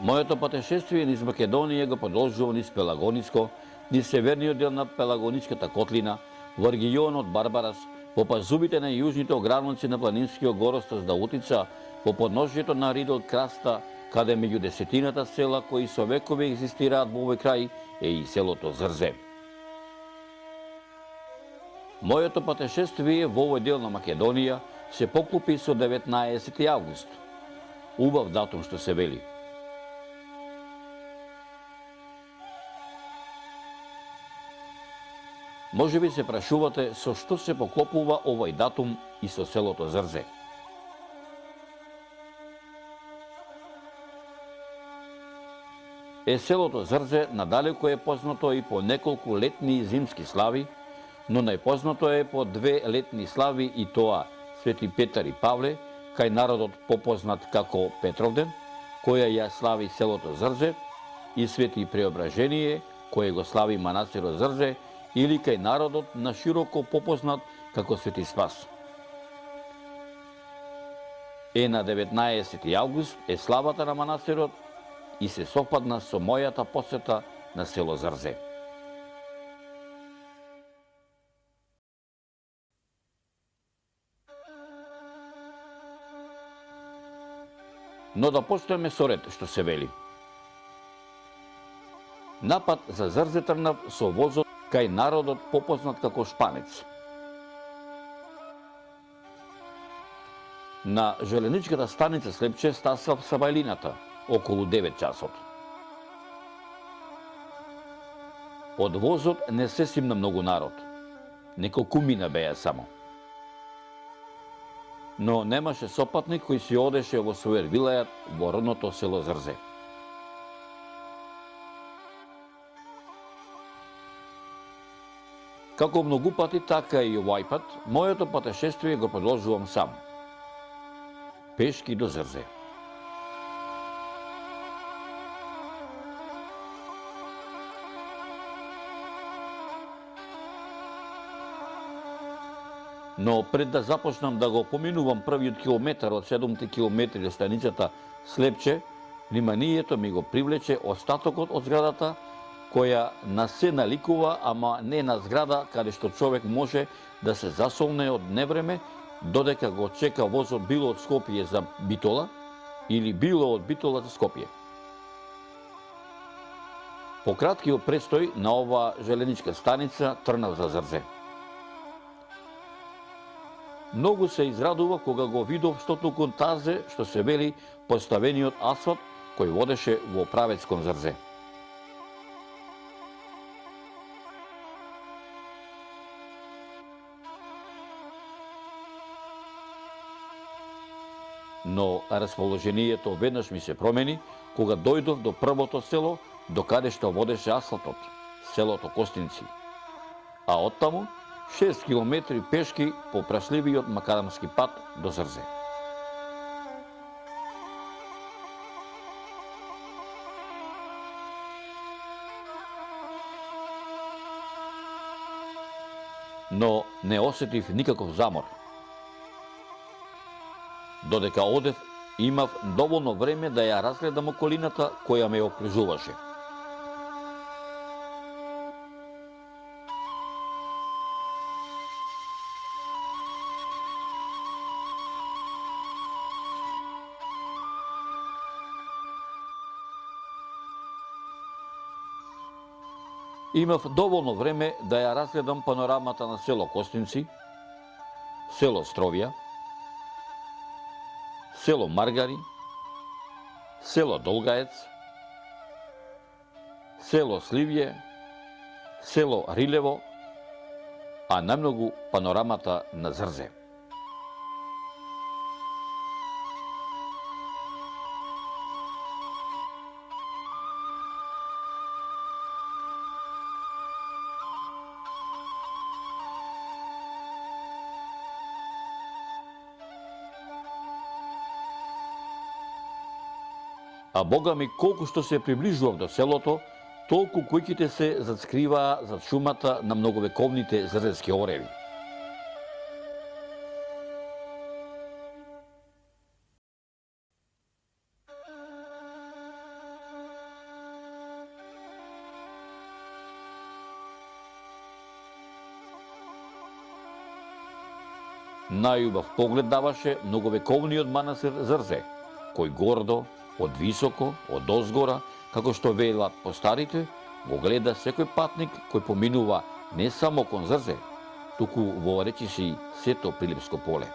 Моето патешествие низ Македонија го продолжува низ Пелагониско, низ северниот дел на Пелагониската котлина, во регионот Барбарас, по пазубите на јужните огранници на планинскиот горостаз Даутица, по подножјето на Ридот Краста, каде меѓу десетината села кои со векови екзистираат во овој крај е и селото Зрзе. Моето патешествие во овој дел на Македонија се поклопи со 19. август. Убав датум што се вели. Може би се прашувате со што се поклопува овој датум и со селото Зрзе. Селото Зрзе надалеку е познато и по неколку летни и зимски слави, но најпознато е по 2 летни слави и тоа Свети Петар и Павле, кај народот попознат како Петровден, која ја слави селото Зрзе, и Свети Преображение, кој го слави манастирот Зрзе, или кај народот на широко попознат како Свети Спас. На 19. август е славата на манастирот и се совпадна со мојата посета на село Зрзе. Но да почнеме со ред, што се вели. Напад за Зрзе тргнав со возот кај народот попознат како Шпанец. На железничката станица Слепче стасав Сабајлината, околу 9 часот. Од возот не се симна многу народ. Неколкумина беа само. Но немаше сопатник кој си одеше во својот вилајат во родното село Зрзе. Како многу пати, така и овој пат, моето патешествие го продолжувам сам. Пешки до Зрзе. Но пред да започнам да го поминувам првиот километар од 7 километри до станицата Слепче, вниманието ми го привлече остатокот од зградата, која на се наликува, ама не на зграда каде што човек може да се засолне од невреме, додека го чека возот било од Скопје за Битола или било од Битола за Скопје. По краткиот престој на ова желеничка станица тргнав за Зрзе. Многу се израдува кога го видов што туку тазе, што се вели, поставениот асфалт кој водеше во правец кон Зрзе. Но расположението веднаш ми се промени кога дојдов до првото село, до каде што водеше асфалтот, селото Костинци. А оттаму 6 километри пешки по прашливиот макадамски пат до Зрзе. Но не осетив никаков замор. Додека одев, имав доволно време да ја разгледам околината која ме окружуваше. Имав доволно време да ја разгледам панорамата на село Костинци, село Стровја, село Маргари, село Долгаец, село Сливје, село Рилево, а најмногу панорамата на Зрзе. А Бога ми, колку што се приближував до селото, толку куќите се зацкриваа зад шумата на многовековните зрзески ореви. Најубав поглед даваше многовековниот манастир Зрзе, кој гордо, од високо, од озгора, како што велат постарите, го гледа секој патник кој поминува не само кон Зрзе, туку во речиси сето Прилепско поле.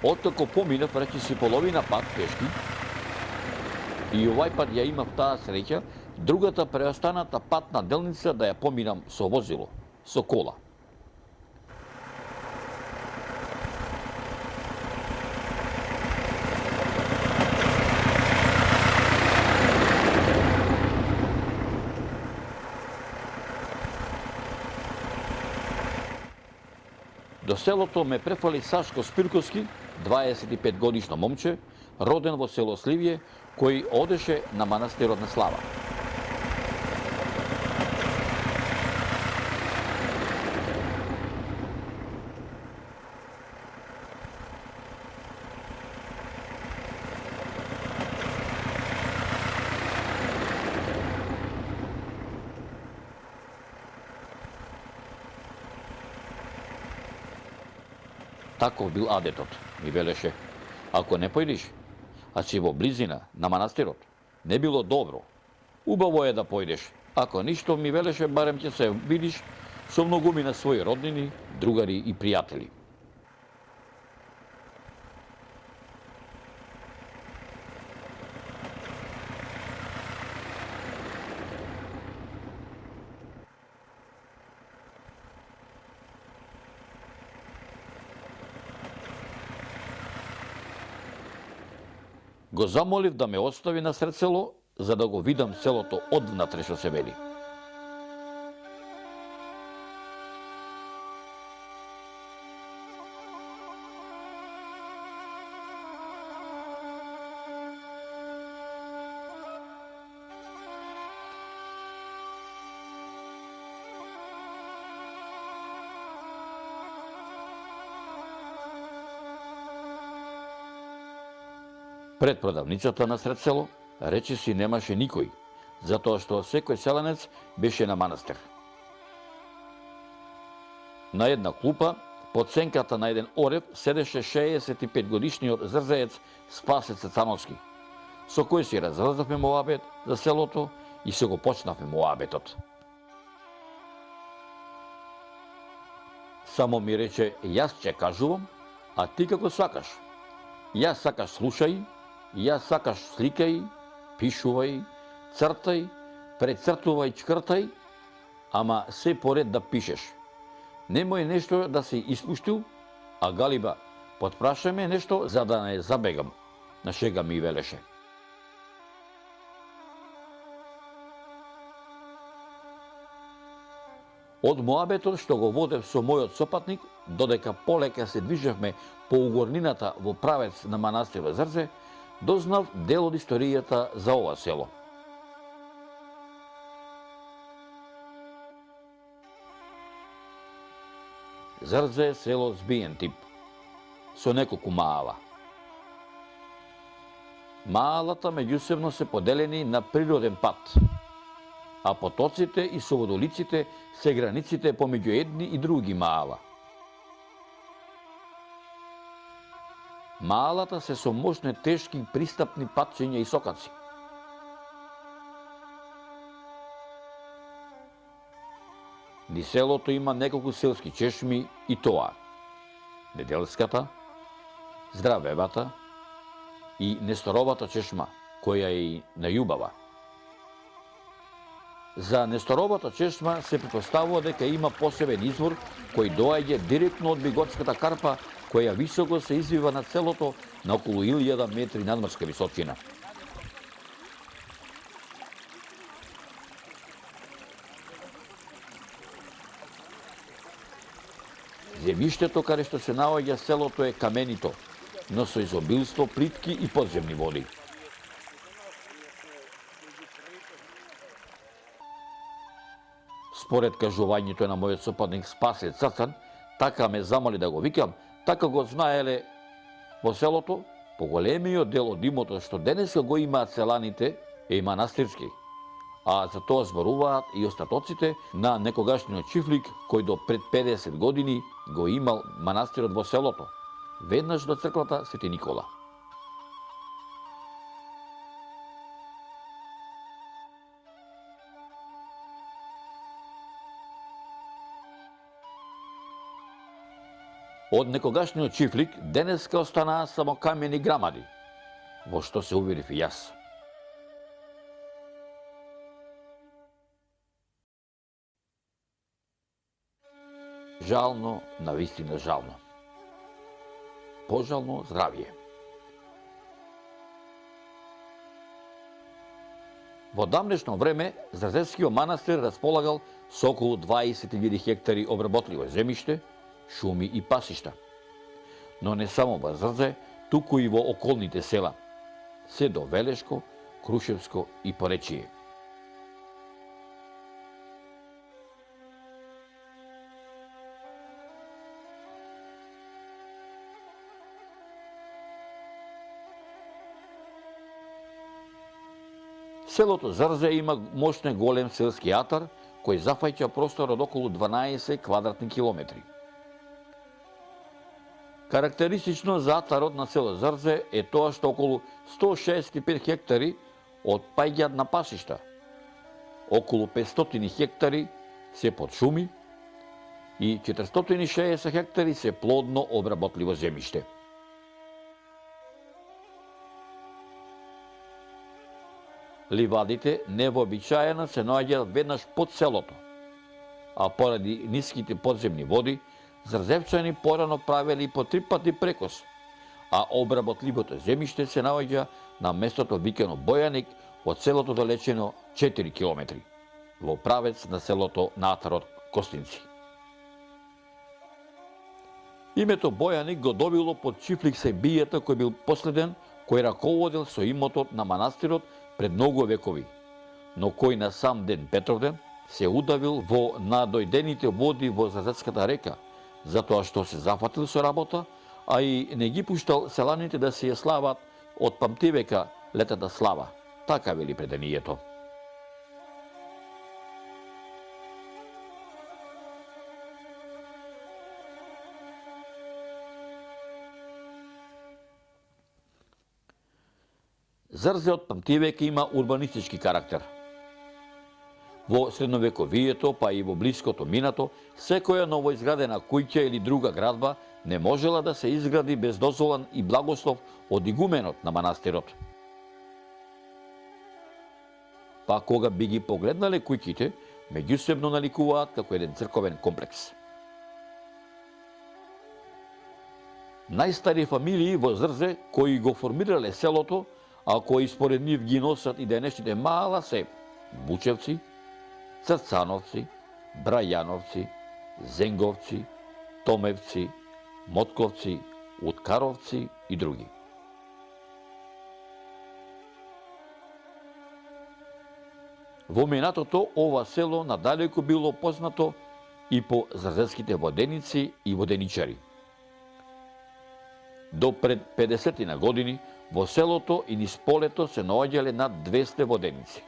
Оттако поминав, речиси половина пат пешки, и овај пат ја имав таа среќа, другата преостаната патна делница да ја поминам со возило, со кола. До селото ме префали Сашко Спирковски, 25 годишно момче, роден во село Сливје, кој одеше на манастирот на Слава. Таков бил адетот, ми велеше. Ако не појдеш, а си во близина на манастирот, не било добро. Убаво е да појдеш. Ако ништо, ми велеше, барем ќе се видиш со многумина своји роднини, другари и пријатели. Го замолив да ме остави на сред село, за да го видам селото одвнатре што се вели. Пред продавницата на сред село, речиси немаше никој, затоа што секој селенец беше на манастир. На една клупа, под сенката на еден орев, седеше 65 годишниот зрзеец Спасе Цецановски, со кој си разврзнавме моабет за селото и се го почнавме моабетот. Само ми рече, јас ќе кажувам, а ти како сакаш. Јас сакаш слушај, јас сакаш сликај, пишувај, цртај, прецртувај, чкртај, ама се поред да пишеш. Немој нешто да си испуштил, а галиба, потпрашај ме нешто за да не забегам, на шега ми велеше. Од моабетот што го водев со мојот сопатник, додека полека се движевме по угорнината во правец на манастирот Зрзе, дознав дел од историјата за ова село. Зрзе е село збиен тип, со неколку маала. Маалата меѓусебно се поделени на природен пат, а потоците и соводолиците се границите помеѓу едни и други маала. Маалата се со мощни, тешки, пристапни патчиња и сокаци. Низ селото има неколку селски чешми и тоа: Неделската, Здравевата и Несторовата чешма, која е и најубава. За Несторовата чешма се претпоставува дека има посебен извор кој доаѓа директно од Биготската карпа, која високо се извива над селото на околу 1000 метри надморска височина. Земјиштето каде што се наоѓа селото е каменито, но со изобилство плитки и подземни води. Според кажувањето на мојот сопатник Спасе Црцан, така ме замоли да го викам, така го знаеле во селото, поголемиот дел од имото што денеска го имаат селаните е и манастирски, а за тоа зборуваат и остатоците на некогашниот чифлик кој до пред 50 години го имал манастирот во селото, веднаш до црквата Свети Никола. Од некогашниот чифлик денеска останаа само камени грамади, во што се уверив и јас. Жално, навистина жално. Пожално здравје. Во дамнешно време, Зрзевскиот манастир располагал со околу 20.000 хектари обработливо земјиште, шуми и пасишта. Но не само во Зрдзе, туку и во околните села, се до Велешко, Крушевско и Поречие. Селото Зрдзе има мощен голем селски атар, кој зафаќа простор од околу 12 квадратни километри. Карактеристично за атарот на село Зрдзе е тоа што околу 165 хектари отпаѓаат на пасишта, околу 500 хектари се под шуми и 460 хектари се плодно обработливо земјиште. Ливадите невообичаено се наоѓаат веднаш под селото, а поради ниските подземни води, Зрзевчани порано правели по 3 пати прекос, а обработливото земјиште се наоѓа на местото викано Бојаник од селото далечено 4 километри, во правец на селото на атарот Костинци. Името Бојаник го добило под чифлик Себијата кој бил последен, кој раководел со имотот на манастирот пред многу векови, но кој на сам ден Петровден се удавил во надојдените води во Зрзетската река, затоа што се зафатил со работа, а и не ги пуштал селаните да се ја слават од памтивека летата слава. Така вели предението. Зрдзе од памтивека има урбанистички карактер. Во средновековието, па и во блиското минато, секоја новоизградена куќа или друга градба не можела да се изгради без дозволен и благослов од игуменот на манастирот. Па кога би ги погледнале куќите, меѓусебно наликуваат како еден црковен комплекс. Најстари фамилии во Зрдзе кои го формирале селото, а кои според нив ги носат и денешните мала се Бучевци, Црцановци, Брајановци, Зенговци, Томевци, Мотковци, Уткаровци и други. Во минатото ова село надалеку било познато и по зрзетските воденици и воденичари. До пред 50 на години во селото и низ полето се наоѓале над 200 воденици,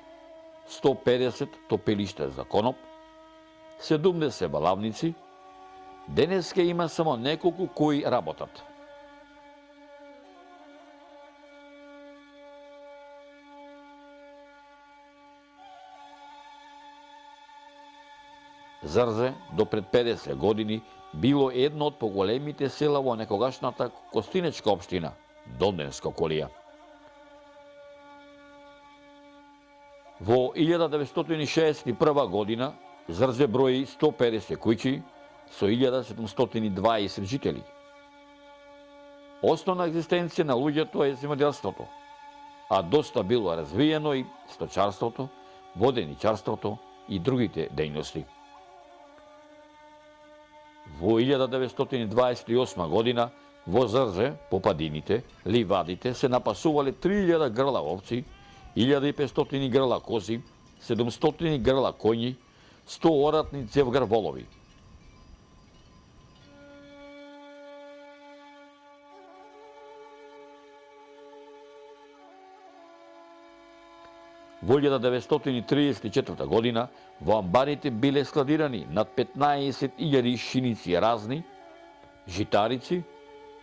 150 топелишта за коноп, 70 балавници. Денеска има само неколку кои работат. Зрдзе до пред 50 години било едно од поголемите села во некогашната Костинечка општина, Долненска околија. Во 1961 година Зрдзе брои 150 куќи со 1720 жители. Основна екзистенција на луѓето е земјоделството, а доста било развиено и сточарството, воденичарството и другите дејности. Во 1928 година во Зрзе, по падините, ливадите се напасувале 3000 грла овци, 1500 грла кози, 700 грла коњи, 100 оратни цевгар волови. Во 1934 година во амбарите биле складирани над 15.000 шиници разни, житарици,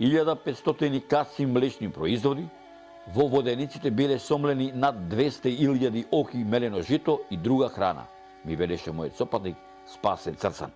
1500 каци млечни производи, во водениците биле сомлени над 200.000 оки мелено жито и друга храна, ми велеше мојот сопатник Спасе Црцан.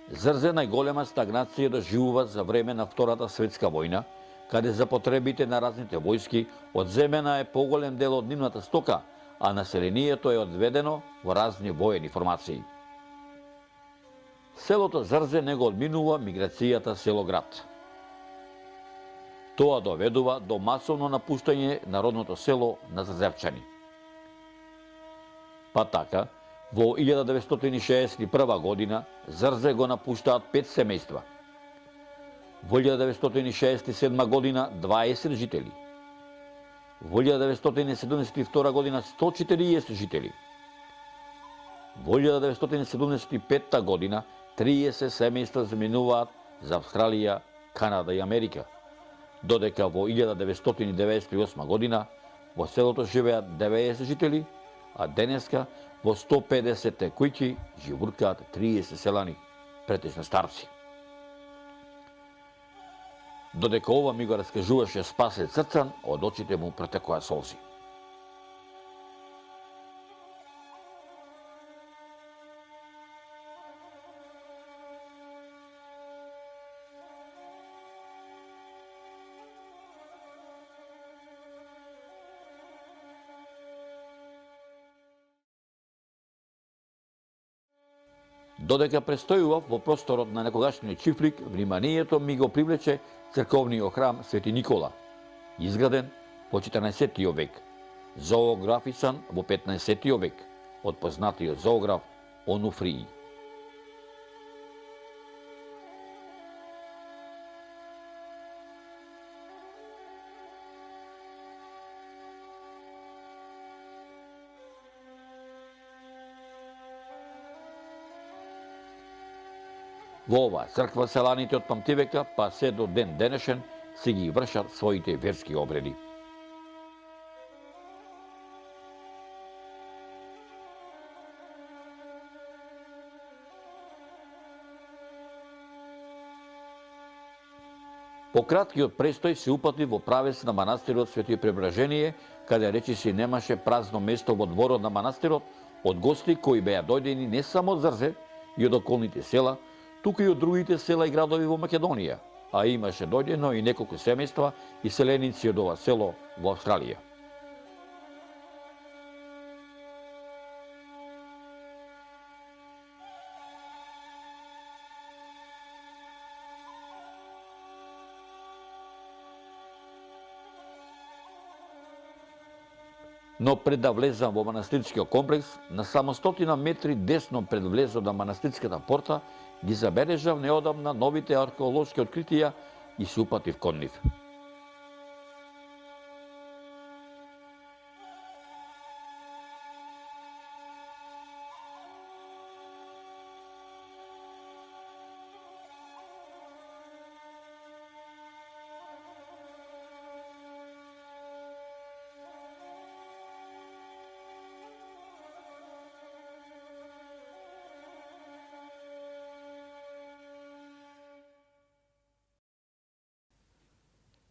Зрзе најголема стагнација доживува за време на Втората светска војна, каде за потребите на разните војски одземена е поголем дел од нивната стока, а населението е одведено во разни воени формации. Селото Зрзе не го одминува миграцијата село-град. Тоа доведува до масовно напуштање на родното село на зрзевчани. Па така, во 1961 година Зрзе го напуштаат 5 семејства. Во 1967 година 20 жители. Во 1972 година 140 жители. Во 1975 година 30 семејства заминуваат за Австралија, Канада и Америка, додека во 1998 година во селото живеат 90 жители, а денеска во 150 куќи живуркаат 30 селани, претежно старци. Додека ова ми го раскажуваше Спасе Црцан, од очите му претекоа солзи. Додека престојував во просторот на некогашниот Чифлик, вниманието ми го привлече црковниот храм Свети Никола, изграден во 14 век, зоографисан во 15 век од познатиот зоограф Онуфрии. Во оваа црква селаните од памтивека, па се до ден денешен, си ги вршат своите верски обреди. По краткиот престој се упати во правец на манастирот Свети Пребражение, каде речиси немаше празно место во дворот на манастирот од гости кои беа дојдени не само од Зрзе и од околните села, туку и од другите села и градови во Македонија, а имаше дојдено и неколку семејства и селеници од ова село во Австралија. Но пред да влезам во манастирскиот комплекс, на само 100 метри десно пред влезот на манастирската порта, ги забележав неодамна новите археолошки откритија и се упатив кон нив.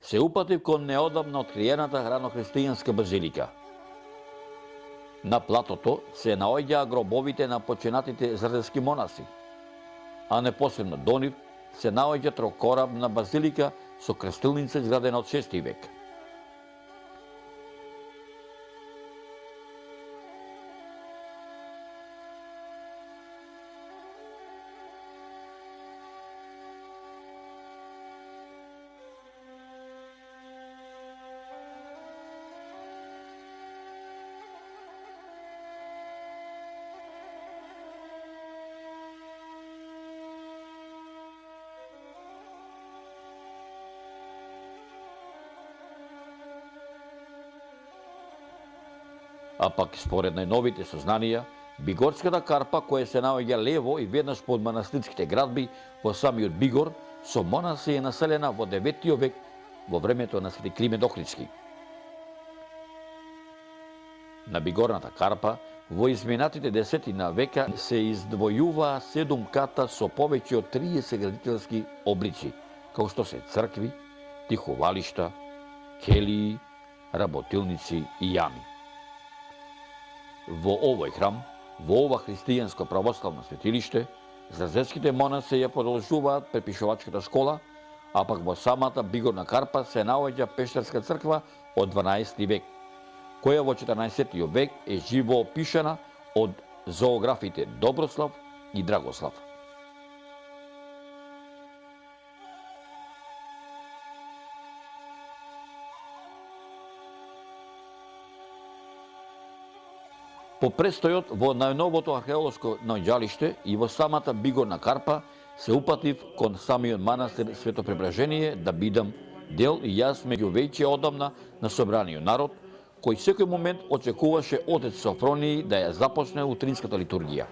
Се упатив кон неодамна откриената хранохристијанска базилика. На платото се наоѓаа гробовите на починатите зрзевски монаси, а непосредно до нив се наоѓа трокорабна базилика со крстилница изградена од 6 век. А пак според најновите сознанија, Бигорската карпа која се наоѓа лево и веднаш под манастирските градби во самиот Бигор, со монаси е населена во 9 век во времето на Свети Климент Охридски. На Бигорната карпа во изминатите десетина века се издвојуваа 7 ката со повеќе од 30 градителски облици, како што се цркви, тиховалишта, келии, работилници и јами. Во овој храм, во ова христијанско православно светилиште, зарзецките монаси ја продолжуваат препишувачката школа, а пак во самата Бигорна карпа се наоѓа пештарска црква од 12 век, која во 14 век е живо опишана од зоографите Доброслав и Драгослав. По престојот во најновото археолошко наоѓалиште и во самата Бигорна карпа се упатив кон самиот манастир Свето Пребражение да бидам дел и јас меѓу веќе одамна на собраниот народ, кој секој момент очекуваше отец Софронии да ја започне утринската литургија.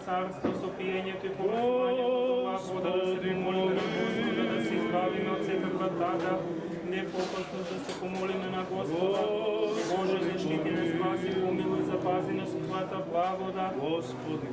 Царство, сопиењето и поврзувањето на вода, да се помолиме на Господа, да се избавиме од секаква тага, не в опасност да се помолиме на Господа. Боже, защити не спаси, помилуј, запази нас од твојата благодат.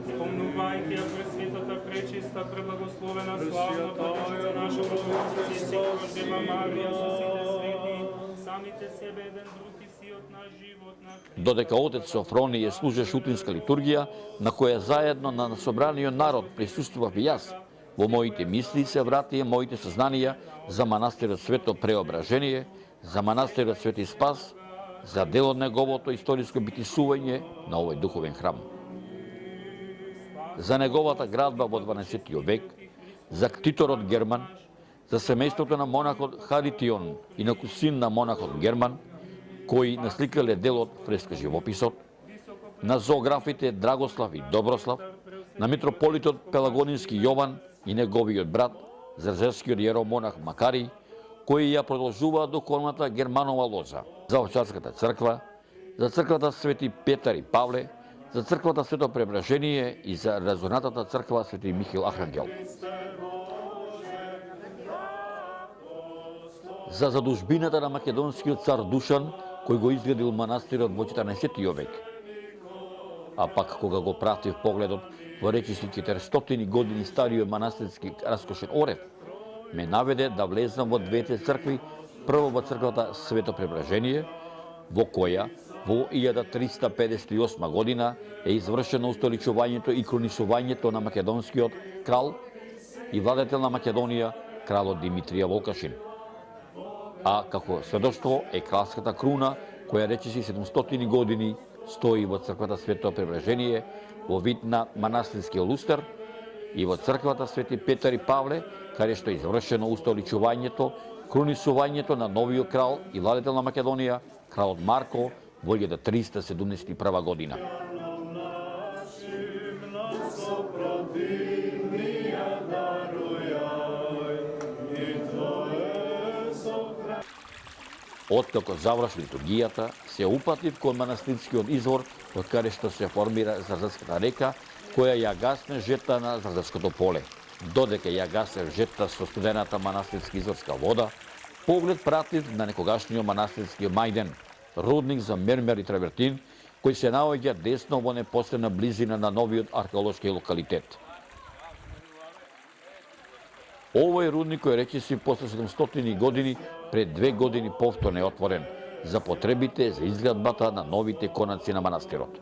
Спомнувајќи ја пресветата, пречиста, преблагословена, славна, Владичица наша Богородица и секогаш Дева Марија со сите свети, самите себе еден друг и сиот на живот на Додека отец Софронија служеше утринска литургија, на која заедно на собраниот народ присуствував и јас, во моите мисли се вратија моите сознанија за манастирот Свето Преображение, за манастирот Свети Спас, за дел од неговото историско битисување на овој духовен храм. За неговата градба во 12 век, за ктиторот Герман, за семејството на монахот Харитион и на кусин на монахот Герман, кои насликале дел од фреска живописот, на зоографите Драгослав и Доброслав, на митрополитот Пелагонински Јован и неговиот брат, зарзевскиот јеромонах Макарий, кои ја продолжуваат духовната Германова лоза, за Овчарската црква, за црквата Свети Петар и Павле, за црквата Свето Пребражение и за разорнатата црква Свети Михил Архангел. За задужбината на македонскиот цар Душан, кој го изградил манастирот во 14 век. А пак кога го пратив погледот во речиси 400 години стариот манастирски раскошен орев, ме наведе да влезам во двете цркви, прво во црквата Свето Пребражение, во која во 1358 година е извршено устоличувањето и кронисувањето на македонскиот крал и владетел на Македонија, кралот Димитрија Волкашин. А како сведоштво е кралската круна, која речиси 700 години стои во црквата Свето Пребражение во вид на манастирски лустер и во црквата Свети Петар и Павле, каде што е извршено устоличувањето, крунисувањето на новиот крал и владетел на Македонија, кралот Марко, во 1371 година. Откако заврши литургијата, се упатив кон манастирскиот извор, од каде што се формира Зарзевската река, која ја гасне жета на Зарзевското поле. Додека ја гасев жета со студената манастирска изворска вода, поглед пратив на некогашниот манастирски мајден, рудник за мермер и травертин, кој се наоѓа десно во непосредна близина на новиот археолошки локалитет. Овој рудник кој речиси после 700 години пред 2 години повторно е отворен за потребите за изградбата на новите конаци на манастирот.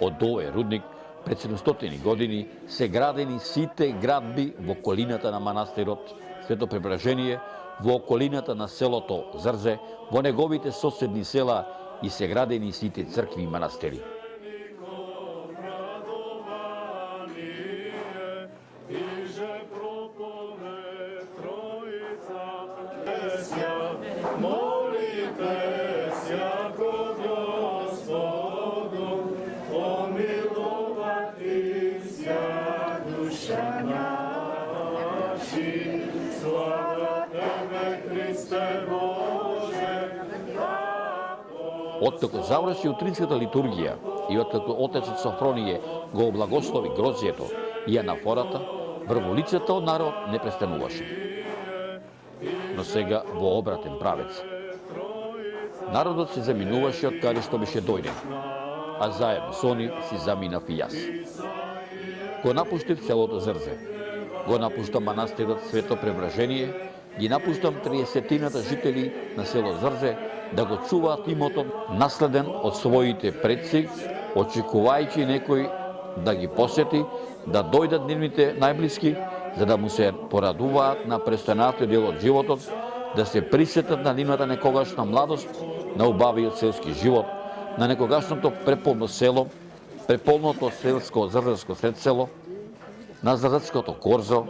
Од овој рудник пред 700 години се градени сите градби во околината на манастирот Свето Пребражение, во околината на селото Зрзе, во неговите соседни села и се градени сите цркви и манастири. Молитесь, яко Господь. Откако заврши утринската литургија и откако отецот Софронije го облагослови грозјето и анафората, врволицата од народ не престануваше. Но сега во обратен правец. Народот се заминуваше од каде што беше дојден, а заедно со нив си заминав и јас. Го напуштив селото Зрзе, го напуштам манастирот Свето Преображение, ги напуштам 30-тината жители на село Зрзе да го чуваат имотот наследен од своите предци, очекувајќи некој да ги посети, да дојдат нивните најблиски, за да му се порадуваат на престанатиот дел од животот, да се присетат на нивната некогашна младост, на убавиот селски живот, на некогашното преполно село, преполното селско зрзарско сред село, на зрзарското корзо,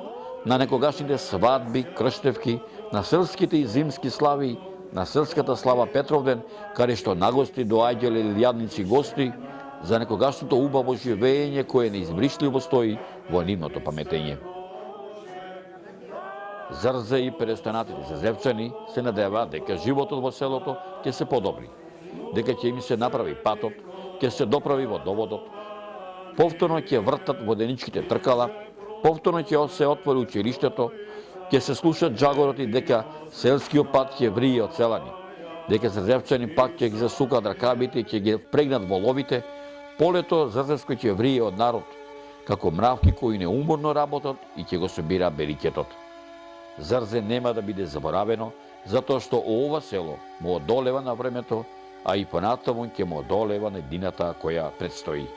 на некогашните свадби, крштевки, на селските и зимски слави, на селската слава Петровден, каде што нагости доаѓале илјадници гости, за некогашното убаво живење кое неизбришливо стои во нивното паметење. Зрзе и преостанатите зрзевчани се надеваат дека животот во селото ќе се подобри, дека ќе им се направи патот, ќе се доправи водоводот, повторно ќе вртат воденичките тркала, повторно ќе се отвори училиштето, ќе се слушат джагороти дека селскиот пат ќе врие од селани, дека зрзевчани пак ќе ги засукат ракавите и ќе ги впрегнат воловите, полето зрзевско ќе врие од народ, како мравки кои неуморно работат и ќе го собира берикетот. Зрзе нема да биде заборавено, затоа што ова село му одолева на времето, а и понатаму ќе му одолева на едината која предстои.